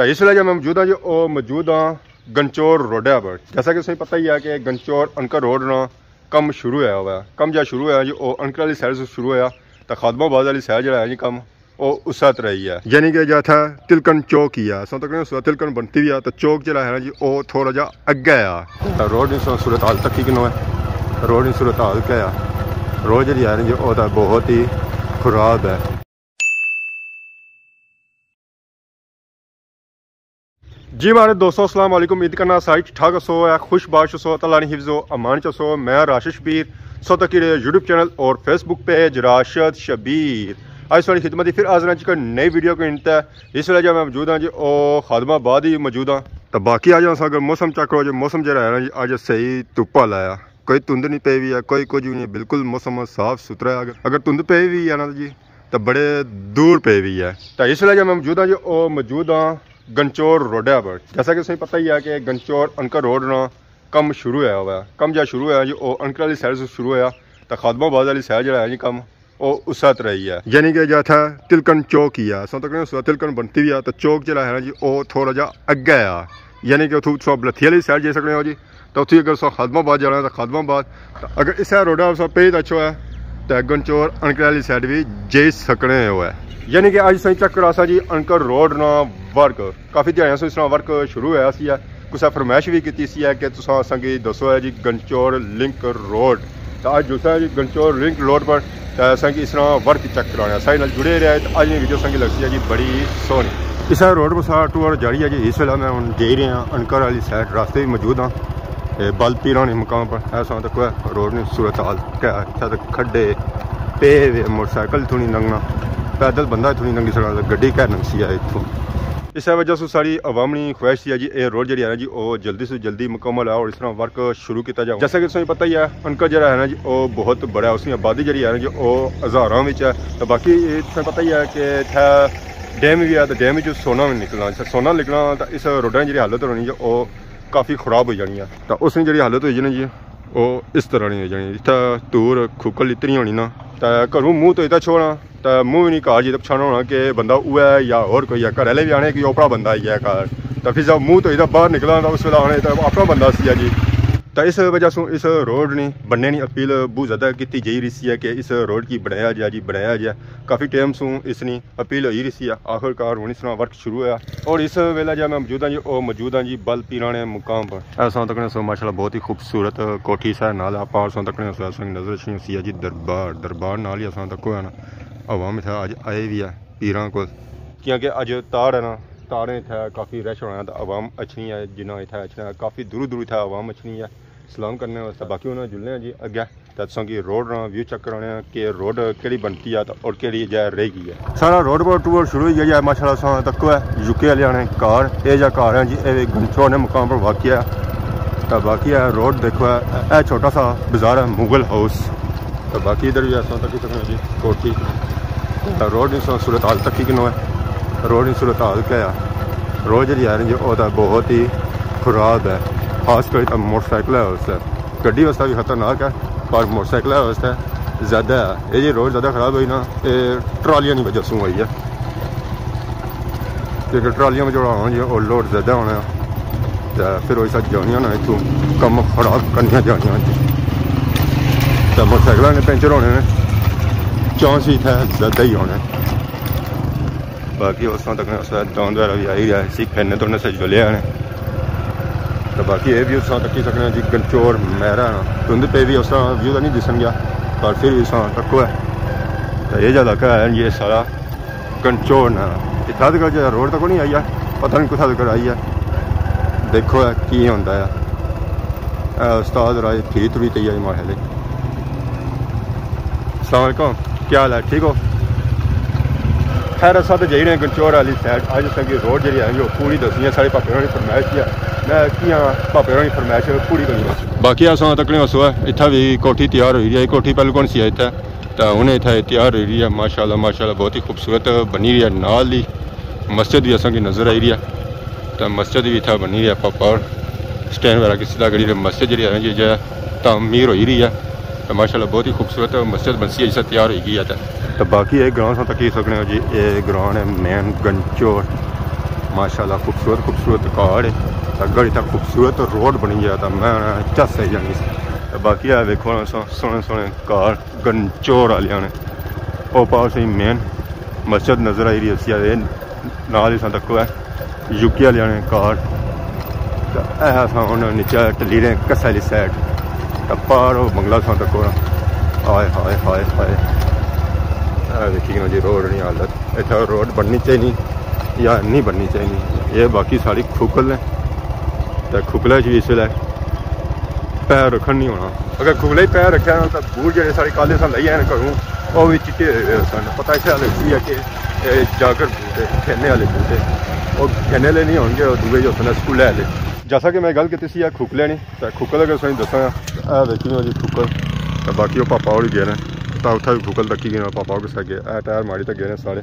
तो इस वेले जो मैं मौजूद हाँ जी वो मौजूद हाँ गंचौर रोडा पर। जैसा कि तुम पता ही है कि गंचौर अनकर रोड ना कम शुरू होया हुआ है। कम जो शुरू होया जी वो अनकर वाली साइड से शुरू होया तो खादमाबाद वाली साइड जो है जी कम वो उस तरह ही है, यानी कि जो था तिलकन चौक ही है। तो तिलकन बनती भी है तो चौक जो है ना जी वो थोड़ा जा अगे आ। रोड नहीं सूरत हाल तक की है, रोड नहीं सूरत हाल क्या है, रोड जी है ना जी वो बहुत ही खराब है। जी मारे दोस्तों अस्सलाम वालेकुम, उम्मीद करना साइट ठाक सो है, खुश बाश सो, अल्लाह ने हिफ्ज़ो अमान च सो। मैं राशिद शबीर सो तक यूट्यूब चैनल और फेसबुक पेज राशिद शबीर आज वाली खिदमत ही फिर हाजिर जी नई वीडियो को इंत है। इस वेले जो मैं मौजूद हाँ जी वो खादमाबाद ही मौजूद हाँ। तो बाकी आज अगर मौसम चेक करो जो मौसम जो है ना जी अज सही धुप्पा लाया, कोई धुंध नहीं पे हुई है, कोई कुछ भी नहीं, बिल्कुल मौसम साफ सुथरा है। अगर धुंध पे हुई है ना जी तो बड़े दूर पे हुई है। तो इस वेले जो मैं मौजूद हाँ जी वो मौजूद हाँ गंचौर रोडा पर। जैसा कि तुम्हें पता ही है कि गंचौर अनकर रोड ना कम शुरू होया हुआ है। कम जो शुरू होया जी वो अनकर वाली साइड से शुरू होया तो खादमाबाद वाली साइड जो है जी कम वो उस तरह ही है, यानी कि जो था तिलकन चौक ही है। तिलकन बनती भी है तो चौक जो है ना जी वो थोड़ा जा अगे आ, यानी कि उतो बलथी वाली साइड जा सकते हो जी। तो उत्थे अगर खादमाबाद जाना तो खादमाबाद, तो अगर इस रोडा पे अच्छो है तो गंचौर अनकर वाली साइड भी जा सकने हो है। यानी कि अज सही चेक करा सा जी अनकर रोड ना वर्क काफ़ी ध्यान से इस तरह वर्क शुरू होया सी है। कुछ फरमाइश भी की सी है कि तुम असेंगी दसो है जी गंचौर लिंक रोड। तो अज दूसरा जी गंचौर लिंक रोड पर असेंगी इस तरह वर्क चेक कराने साइड नाल जुड़े रहे। तो अज वीडियो संगी लगती है जी बड़ी सोहनी। इस रोड पर सारा टूर जारी है जी। इस वेला मैं हम जा रहे हैं अनकर वाली साइड, रास्ते भी मौजूद हाँ बल पीरानी मुकाम पर। ऐसा तक रोड नहीं सूरत हाल क्या इतना तक खड्डे पे मोटरसाइकिल थोड़ी लंघना, पैदल बंदा थोड़ी लंघी सकता, गड्डी क्या लंघ सी है इतों। इस वजह से सारी अवामी ख्वाहिश है जी ये रोड जी है ना जी वो जल्दी से जल्दी मुकम्मल है और इस तरह वर्क शुरू किया जाए। जैसा कि तुम्हें पता ही है अनकर जो है ना जी वो बहुत बड़ा है, उसकी आबादी जी है ना जी वो हज़ारों में है। तो बाकी तुम्हें पता ही है कि इतना डैम भी है, तो डैम में सोना भी निकलना, सोना निकलना तो इस रोडा की जी हालत होनी जी वो काफ़ी खराब हो जानी है। तो उसकी जी हालत हो जानी जी वो इस तरह नहीं हो जानी, इतना दूर खुकल इतनी होनी ना तो घरों मूँह तो इतना छोड़ना तो मूँह भी नहीं घर जी पछाना होना कि बंदा वो है या और कोई है। घर वाले भी आने कि ओपरा बंदा ही है घर, तो फिर जब मूँह तो इधर बाहर निकला तो उस वेला आने तो अपना बंदा सी है जी। तो इस वजह से इस रोड ने बनने की अपील बहुत ज़्यादा की जा रही है कि इस रोड की बनाया जाए जी, बनाया जाए। काफ़ी टाइम से इसकी अपील हो रही है, आखिरकार हूँ इस वर्क शुरू होया। और इस वेला जो मैं मौजूद हाँ जी वो मौजूद हाँ जी बल पीराने मुकाम पर। ऐसा तक माशाल्लाह बहुत ही खूबसूरत कोठी सा नाल आप तक नजर सी है जी दरबार, दरबार नाल ही असा तक है ना हवा में अज आए भी है पीर को, क्योंकि अज तार है ना तारें इतना काफ़ी रश होना तो आवाम अच्छी है जिन्ना इतना अच्छा काफ़ी दूर दूर इतना आवाम अच्छी है सलाम करने वास्ते। बाकी उन्होंने जुड़ने जी अगे तो कि रोड ना व्यू चेक कराने कि रोड केड़ी बनती है और केड़ी जै रहेगी है। सारा रोड पर टूर शुरू हो गया माशाल्लाह तक है। यूके वाले आने घर ये जा घर है जी ये गंचौर ने मुकाम पर वाक़ है। तो बाकी है रोड देखो है छोटा सा बाजार है मुगल हाउस। तो बाकी इधर भी ऐसा तक जी कोठी। तो रोड नहीं सूरत हाल तक की है, रोड नहीं सूरत हाल क्या है, रोड जी है जी वो बहुत ही खराब है। खासकर तो मोटरसाइकिल है वास्ते, गड्डी वास्ते भी खतरनाक है पर मोटरसाइकिल वास्ते ज़्यादा है। ये जी रोड ज़्यादा खराब हुई ना ये ट्रालियां की वजह से हुई है, क्योंकि ट्रालियां में जो होना जी वो लोड ज़्यादा होना तो फिर वैसा जानिया ना इतों कम खराब करनिया जानिया तो मोटरसाइकिल ने पेंचर होने ने चांस ही इतना ज़्यादा ही होने। बाकी उस तक दांद वगैरह भी आई रहा है फिरने तो उन्हें जुलिया ने। तो बाकी ये भी उस तक ही सकने जी गंचौर महरा धुंध पे भी उस तरह व्यू तो नहीं दिसन गया पर फिर भी उस तक है। तो ये जो इलाका है ये सारा गंचौर ना इतना तक जो रोड तक नहीं आई है, पता नहीं कुछ तक आई है। देखो है की होंदा है उस्ताद राय थी तुरी तैयारी माहे। अस्सलाम वालेकुम, क्या हाल है, ठीक हो? खैर असा तो जाई रहे गंचौर वाली साइड। अज तक रोड जी है पूरी दसी है, साढ़े पापे होनी फरमाइश है मैं कि पापे होनी फरमाइश पूरी करी। बाकी असा तक नहीं वसो है इतना भी कोठी तैयार हो रही है। कोठी पहले कौन सी है इतना तो उन्हें इतना तैयार हो रही है माशाल्लाह माशाल्लाह बहुत ही खूबसूरत बनी रही है। नाल ही मस्जिद भी असा की नज़र आई रही है तो मस्जिद भी इतना बनी रही है पापा स्टैंड वगैरह की सीधा गड़ी मस्जिद जी है जी तामीर हो रही है तो माशाल्लाह बहुत ही खूबसूरत मस्जिद बंसी ऐसा तैयार हो गई है। तो बाकी एक ग्राउंड तक ही सकने हो जी ये ग्राउंड है मेन गंचौर। माशाल्लाह खूबसूरत खूबसूरत कार है। अगर इतना खूबसूरत रोड बनी गया था मैं चस है जानी। बाकी है देखो सोने सोने कार गनचौर वालिया ने वो पास ही मेन मस्जिद नज़र आई रही है नाल ही तक है यूके वालिया ने कार नीचे टलीरें कसा वाली साइड पार बंगला सा तक हाय हाय हाय हाय देखिए जी रोड नहीं हालत इतना रोड बननी चाहिए या नहीं बननी चाहिए। ये बाकी सारी खुकल है तो खुकल भी इसलिए पैर रखन नहीं होना। अगर खुकले पैर रखा तो बूट जो सारे काले सा लाई आए घरों वो भी चिट्टे सन पता इस है कि जाकर बूट है खेने वाले बूट है वो खेने वाले नहीं होंगे और दूसरे जो सन स्कूल वाले। जैसा कि मैं गल की सी खुकले नहीं तो खुकल अगर सही दसा देखी जी खुकल तो बाकी वो पापा और गए तो उत्थे भी खुकल रखी गए पापा के सके टायर माड़ी तो गए सारे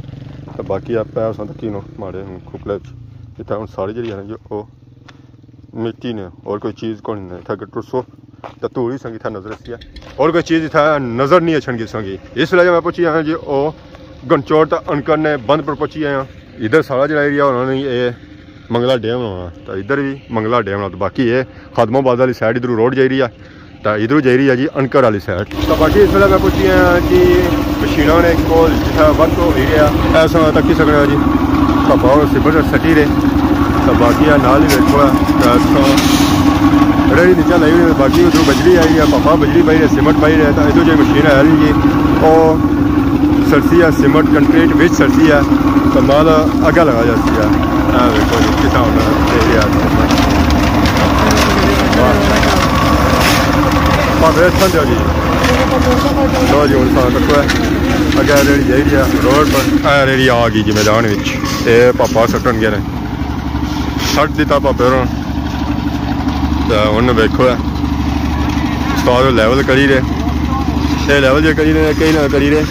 तो बाकी आप पैर तकी माड़े खुकले इतना हम सारी जी है जो मिट्टी ने और कोई चीज़ को नहीं इतना टुसो तो धूड़ी संगी था नजर सी और कोई चीज़ इतना नज़र नहीं अच्छी संगी इसलिए मैं पहुंची आया जी वो गनचौर तक अनकर ने बंद पर पहुंची आया। इधर सारा जो एरिया उन्होंने ये मंगला डैम होना तो इधर भी मंगला डैम होना तो बाकी ये खादमाबाद वाली साइड इधर रोड जा रही है तो इधरों जा रही है जी अनकर वाली साइड। तो बाकी इस वेले मैं पूछी कि मशीना ने कोल जितना वर्क हो रही है ऐसा तक सकना जी पापा सिबर सटी रहे तो बाकी नाल ही देखो रेडी नीचा लाई हुई बाकी उधर बजरी आई है पापा बजरी पाई रहे सीमेंट पाई रहे तो इधर जो मशीन है जी वो सरसी है सीमेंट कंक्रीट विच सरसी है तो माल अगर लगा जाती है देखो जी कितना जी लो जी हूँ रखो अगर रेड़ी जा रही है रोड पर रेड़ी आ गई जी मैदान पापा सट्टन गए सट दिता पापे तो उन्हें देखो उस्ताद लैवल करी रहे ये लैवल जो करी रहे कई ना करी रहे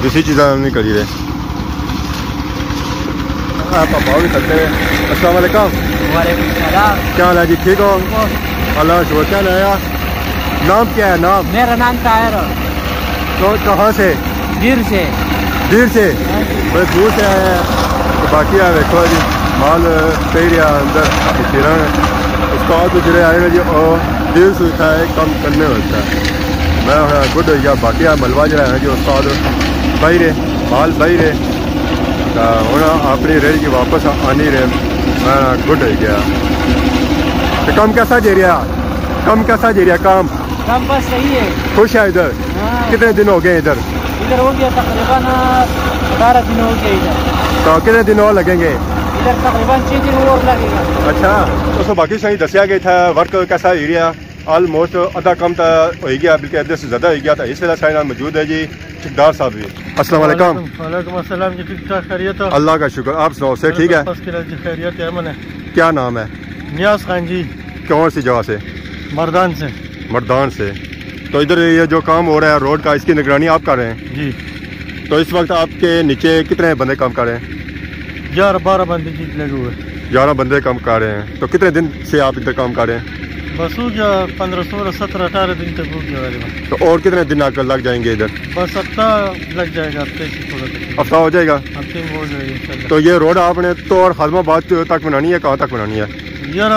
दूसरी चीज़ा नहीं करी रहे पापा भी सकते हैं। अस्सलाम वालेकुम। क्या हाल है जी ठीक हो अल्लाह शुक्र। क्या नया नाम क्या है नाम? मेरा नाम ताहिर। तो कहाँ से? दीर से बड़े दूर से आए हैं तो बाकी है देखो जी माल सही रहा अंदर किरण उस्ताद जो आए हैं जी और दिल से है कम करने होता है मैं गुड हो गया। बाकी मलबा जो है जो उस्ताद बही रहे माल बही रहे तो हूँ अपनी रेड़ी की वापस आनी रहे मैं गुड हो गया। तो कम कैसा जे रहा काम बस सही है खुश है इधर? कितने दिन हो गए इधर हो गया तकरीबन 12 दिन हो गए इधर। तो कितने दिन और लगेंगे इधर? तकरीबन 6 दिन और लगेगा। अच्छा तो बाकी सही दसिया गया था वर्क कैसा एरिया ऑलमोस्ट अद्धा कम तो हो गया बल्कि अद्धे से ज़्यादा हो गया था। इस साइड मौजूद है जी ठेकेदार साहब भी। अस्सलाम वालेकुम। वालेकुम अस्सलाम जी ठीक ठाक खैरियत है? अल्लाह का शुक्र आप सुनाओ से ठीक है? खैरियत है। क्या नाम है? नियाज खान जी। कौन सी जगह से? मर्दान से। तो इधर ये जो काम हो रहा है रोड का इसकी निगरानी आप कर रहे हैं जी। तो इस वक्त आपके नीचे कितने बंदे काम कर रहे हैं? 11-12 बंदे जी लगे हुए। 11 बंदे काम कर रहे हैं। तो कितने दिन से आप इधर काम कर रहे हैं? बस हो गया 15-16-17-18 दिन तक हो गया। तो और कितने दिन आकर लग जाएंगे इधर? बस हफ्ता लग जाएगा। हफ्ता हो जाएगा? हफ्ते में हो जाएगा। तो ये रोड आपने तो और खादमाबाद तक बनानी है? कहाँ तक बनानी है यार?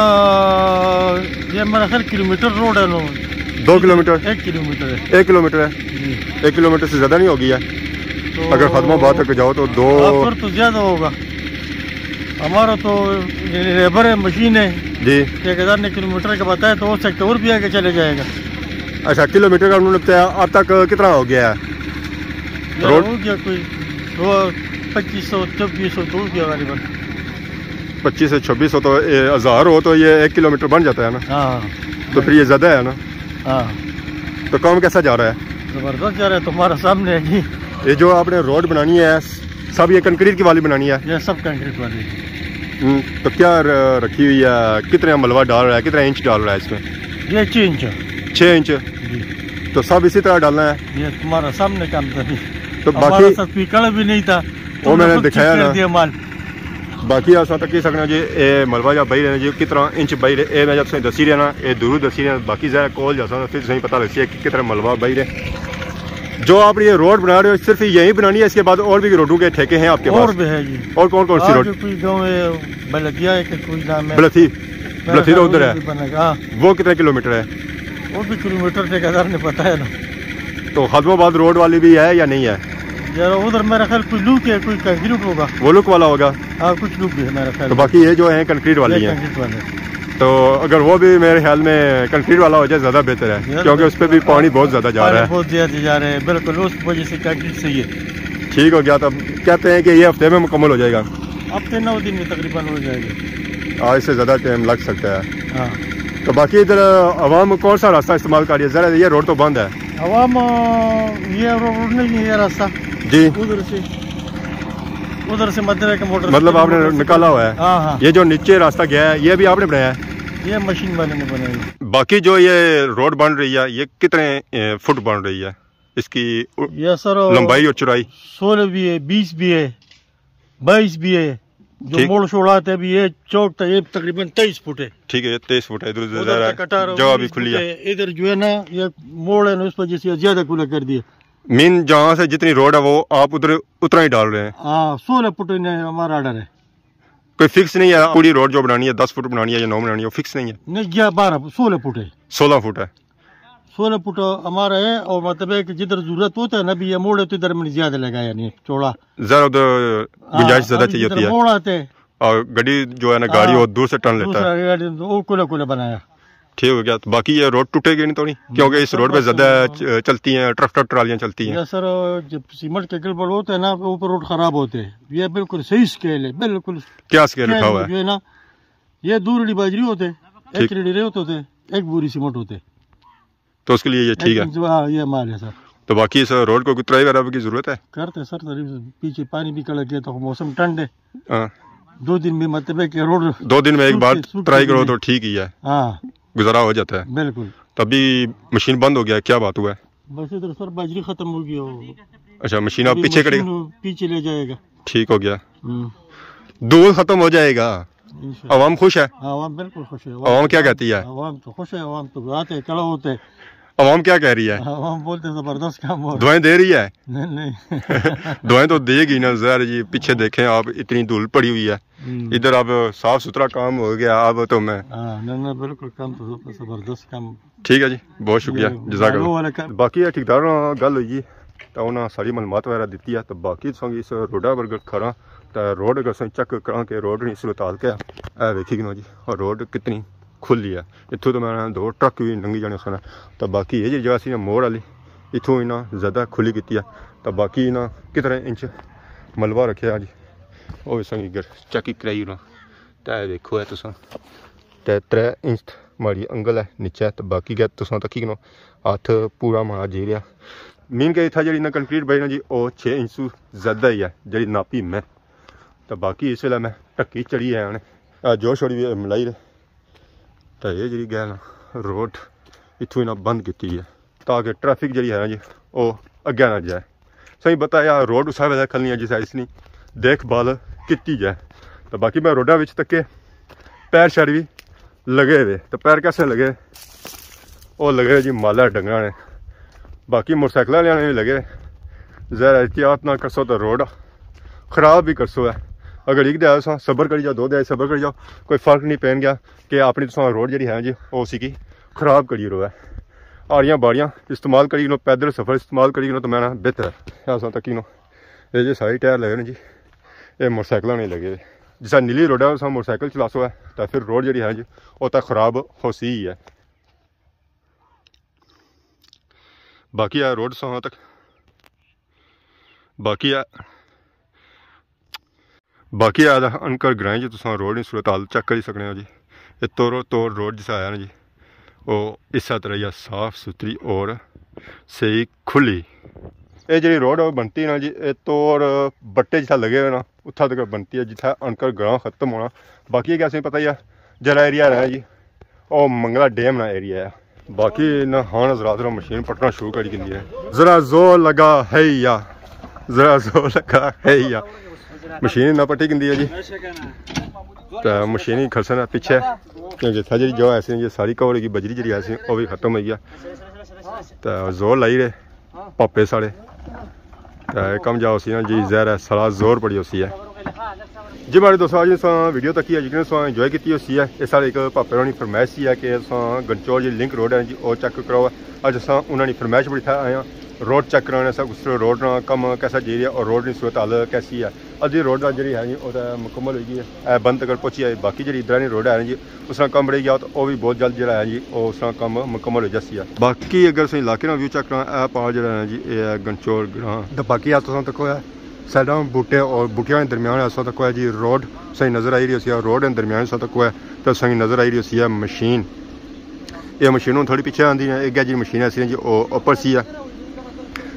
ये मेरा ख्याल किलोमीटर रोड है 2 किलोमीटर? 1 किलोमीटर है। 1 किलोमीटर है? 1 किलोमीटर से ज़्यादा नहीं होगी है तो अगर खादमाबाद तक जाओ तो 2 फिर तो ज़्यादा होगा। हमारा तो लेबर है मशीन है जी 1000 किलोमीटर का बताया तो हो सकता और भी आगे चले जाएगा। अच्छा किलोमीटर का उन्होंने बताया अब तक कितना हो गया है रोड? हो गया कोई 2500-2400 तो हो गया करीबन। 2500-2600 तो 1000 हो तो ये 1 किलोमीटर बन जाता है ना। हाँ तो फिर ये ज़्यादा है ना। हाँ तो काम कैसा जा रहा है? जबरदस्त जा रहा है तुम्हारा सामने है जी। ये जो आपने रोड बनानी है सब ये कंक्रीट की वाली बनानी है? ये सब कंक्रीट वाली। तो क्या रखी हुई है? कितने मलबा डाल रहा है? कितना इंच डाल रहा है इसमें? ये 6 इंच। 6 इंच तो सब इसी तरह डालना है? ये तुम्हारा सामने काम था। तो बाकी स्पीकर भी नहीं था वो मैंने दिखाया ना। माल बाकी अस तक सकना जी ये मलबा जब बही रहना जी कितना इंच बही रहे मैं जब दसी रहा ये दूर दसी रहा बाकी जरा कोल जा फिर सही पता लग कि कितना मलबा बही रहे जो आप ये रोड बना रहे हो सिर्फ यही बनानी है, इसके बाद और भी रोडों के ठेके हैं आपके पास? और भी है जी। और कौन कौन सी रोड? कोई गाँव है बलदिया है, कोई नाम है बलथी तो उधर है। हाँ, वो कितने किलोमीटर है? वो भी किलोमीटर ठेकेदार ने पता है ना। तो खदमाबाद रोड वाली भी है या नहीं है? यार उधर मेरा ख्याल कोई लुक है, कोई कंक्रीट होगा। वो लुक वाला होगा? हाँ, कुछ लुक भी है मेरा ख्याल। तो बाकी ये जो है कंक्रीट वाली है। कंक्रीट वाले। तो अगर वो भी मेरे ख्याल में कंक्रीट वाला हो जाए ज्यादा बेहतर है, क्योंकि उस पर भी पानी बहुत ज्यादा जा रहा है। बहुत ज्यादा जा रहे हैं, बिल्कुल उस वजह से कंक्रीट सही है। ठीक हो गया। तब कहते हैं कि ये हफ्ते में मुकम्मल हो जाएगा? हफ्ते 9 दिन में तकरीबन हो जाएगा। आज से ज्यादा टाइम लग सकता है। हाँ। तो बाकी इधर आवाम कौन सा रास्ता इस्तेमाल कर रही है? जरा ये रोड तो बंद है। आवाम ये रोड नहीं है, ये रास्ता जी उधर से मध्य के मोटर, मतलब आपने निकाला हुआ है? हाँ हाँ। ये जो नीचे रास्ता गया है ये भी आपने बनाया है? ये मशीन वाले ने बनाई। बाकी जो ये रोड बन रही है ये कितने फुट बन रही है? इसकी ये सर लंबाई और चौड़ाई? 16 भी है, 20 भी है, 22 भी है। जो मोड़ छोड़ाते है ये चौक ये तकरीबन 23 फुट है। ठीक है, 23 फुट है। इधर जो अभी खुली है, इधर जो है ना ये मोड़ है ना, उस वजह से ज्यादा खुला कर दिया। मीन जहाँ से जितनी रोड है वो आप उधर उतना ही डाल रहे हैं? हाँ, 16 फुट हमारा ऑर्डर है। कोई फिक्स नहीं है? पूरी रोड जो बनानी है 10 फुट बनानी है या 9 बनानी है, वो फिक्स नहीं है? नहीं, 16 फुट है। 16 फुट है? 16 फुट हमारा है। और मतलब है कि जिधर जरूरत होता है ना, भी ये मोड़ है तो इधर मैंने ज्यादा लगाया नहीं, चौड़ा जरा उधर गुंजाइश ज्यादा चाहिए होती है। मोड़ आते हैं और गाड़ी जो है ना, गाड़ी वो दूर से टर्न लेता है। वो कुला बनाया। ठीक हो गया। तो बाकी ये रोड टूटेगी नहीं तो नहीं, क्योंकि इस रोड पे ज्यादा चलती हैं ट्रैक्टर ट्रालियां चलती हैं। सर जब सीमेंट के गड़बड़ होते हैं ना, ऊपर रोड खराब होते हैं। ये बिल्कुल सही स्केल है, बिल्कुल। क्या स्केल रखा हुआ है ना? ये 2 रेडी बाजरी होते, 1 रेडी रेत होते, 1 बोरी सीमेंट होते। तो उसके लिए ये ठीक है? ये माल है सर। तो बाकी इस रोड को कुतराई वगैरह की जरूरत है? करते सर, पीछे पानी भी कड़क गया तो मौसम ठंड है। 2 दिन में मतलब है कि रोड 2 दिन में एक बार ट्राई करो तो ठीक ही है। हाँ, गुजारा हो जाता है। बिल्कुल। तभी मशीन बंद हो गया, क्या बात हुआ है? बस इधर सर बाजरी खत्म हो गई। अच्छा, मशीन आप पीछे करेगा? पीछे ले जाएगा। ठीक हो गया। दूध खत्म हो जाएगा। आवाम खुश है? आवाम बिल्कुल खुश है। आवाम क्या कहती है? आवाम तो खुश है, आवाम तो आते कड़ा होते। आवाम क्या कह रही है? आवाम बोलते जबरदस्त काम हो। दुआएं दे रही है? नहीं दुआएं तो देगी ना ज़रा जी। पीछे देखें आप, इतनी धूल पड़ी हुई है। इधर अब साफ सुथरा काम हो गया। अब तो मैं नहीं बिल्कुल काम तो जबरदस्त काम। ठीक है जी, बहुत शुक्रिया, जज़ाकल्लाह। बाकी ठेकेदार नाल गल हुई तो उन्हें सारी मालूमात वगैरह दी है। तो बाकी इस रोडा पर खड़ा तो रोड अगर चेक करा के रोड नहीं सूरत हाल क्या है वेखी ना जी। और रोड कितनी खुली है, इतों तो मैं 2 ट्रक भी लंघी जाने सुना। तो बाकी ये जगह सी मोड़ वाली इतों इन्हें ज़्यादा खुली की है। तो बाकी इन्हें कितने इंच मलबा रखे जी, वो संगी चेक कराई ना। तो देखो है तुम 3 इंच माड़ी अंगल है नीचे। तो बाकी गै तुम तकी नो हथ पूरा माड़ा जी रहा। मीन के इतना जी कंक्रीट बजना जी वो 6 इंच ज़्यादा ही है जी नापी मैं। तो बाकी इस वे मैं ढक्की चढ़ी है उन्हें जो छोड़ी भी मिलाई रहे। तो ये जी गै ना रोड इतों इन्हें बंद की है ताकि ट्रैफिक जी है जी वो अगे ना जाए। सही बताया रोड उस वे खलनी है जिस इसनी देखभाल की जाए। तो बाकी मैं रोडा विच तके पैर शैर भी लगे हुए। तो पैर कैसे लगे? वो लगे जी माला डंगरा ने। बाकी मोटरसाइकिल वाले भी लगे। जरा एहतियात ना करसो तो रोड खराब भी करसो है। अगर 1 दिन सबर करी जाओ, 2 दिन सबर करी जाओ, कोई फर्क नहीं पैन गया कि अपनी तुम रोड जी है जी वो उसी की खराब करी रो है। आड़ियाँ बाड़ियाँ इस्तेमाल करी नो, पैदल सफ़र इस्तेमाल करी नो तो मैं ना बेहतर है। ऐसा तकी नो ये जो सारे टायर लगे जी ये मोटरसाइकिल नहीं लगे। जिस नीली रोड है उस मोटरसाइकिल चलासो है तो फिर रोड जी है जी वो तो खराब हो सी है। बाकी है रोड सौ तक बाकी है अनकर ग्राएं जी तुम रोड की सूरत हाल चेक करी सकने हो जी। ये तोड़ो तोड़ रोड जिस आया ना जी वो इस तरह या साफ सुथरी और सही खुली। ये जी रोड बनती ना जी ये तोड़ बट्टे जिथा लगे हुए ना उत्था तक बनती है जिथा अनकर ग्रां खत्म होना। बाकी क्या पता ही है जरा एरिया है जी वो मंगला डैम ना एरिया है। बाकी ना हाँ हजरात मशीन पटना शुरू करी दी है। जरा जोर लगा है या मशीन ना पट्टी गिंदी है जी। तो मशीन ही खरसन है पीछे क्योंकि था जी जो ऐसे ये सारी कवर की बजरी जी ऐसी वो भी खत्म हो गया। तो जोर लाई रहे पापे साढ़े कम जाओ सी ना जी जहर है सारा जोर पड़ी उसी है जी हमारे दोस्तों आज वीडियो तक ही है जिन्हें इंजॉय की उसी है ये सारे एक पापे होनी फरमाइश ही है कि गंचौर जी लिंक रोड है जी वो चेक कराओ अज अस उन्होंने फरमाइश बड़ी था आए रोड चेक कराने सब कुछ रोड ना कम कैसा जी रहा और रोड की सूरत हाल कैसी है अज रोड का जी है जी मुकम्मल हो गई है बंद तक पहुंची है बाकी जी इधर रोड है जी उस तरह कम बढ़ी गया तो वह भी बहुत जल्द जो है जी उस तरह कम मुकम्मल हो जासी है बाकी अगर असं इलाके का व्यू चेक करा पाल जो है जी ये गंचौर ग्रां तो बाकी अस तक है साइडा बूटे और बूटिया के दरम्यान अस तक है जी रोड सही नज़र आई रही है रोड के दरम्यान अस तक है तो सही नज़र आई रही है मशीन ये मशीन थोड़ी पिछे आती है एक जी मशीन ऐसी जी ऊपर सी है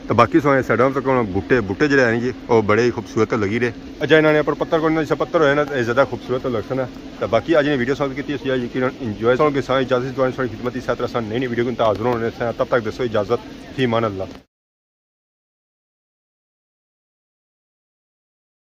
तो बाकी सो साइडों तक बूटे बूटे जो हैं जी वो बड़े ही खूबसूरत लगी रहे अच्छा इन्होंने पर पत्थर को जैसे पत्थर होए ना ज़्यादा खूबसूरत लगसन है तो बाकी आज ने वीडियो साथ की यकीन इंजॉय के साथ इजाज़त खिदमत इस तरह नई वीडियो को हाजिर होने तब तक दसो इजाज़त फी मान अल्लाह।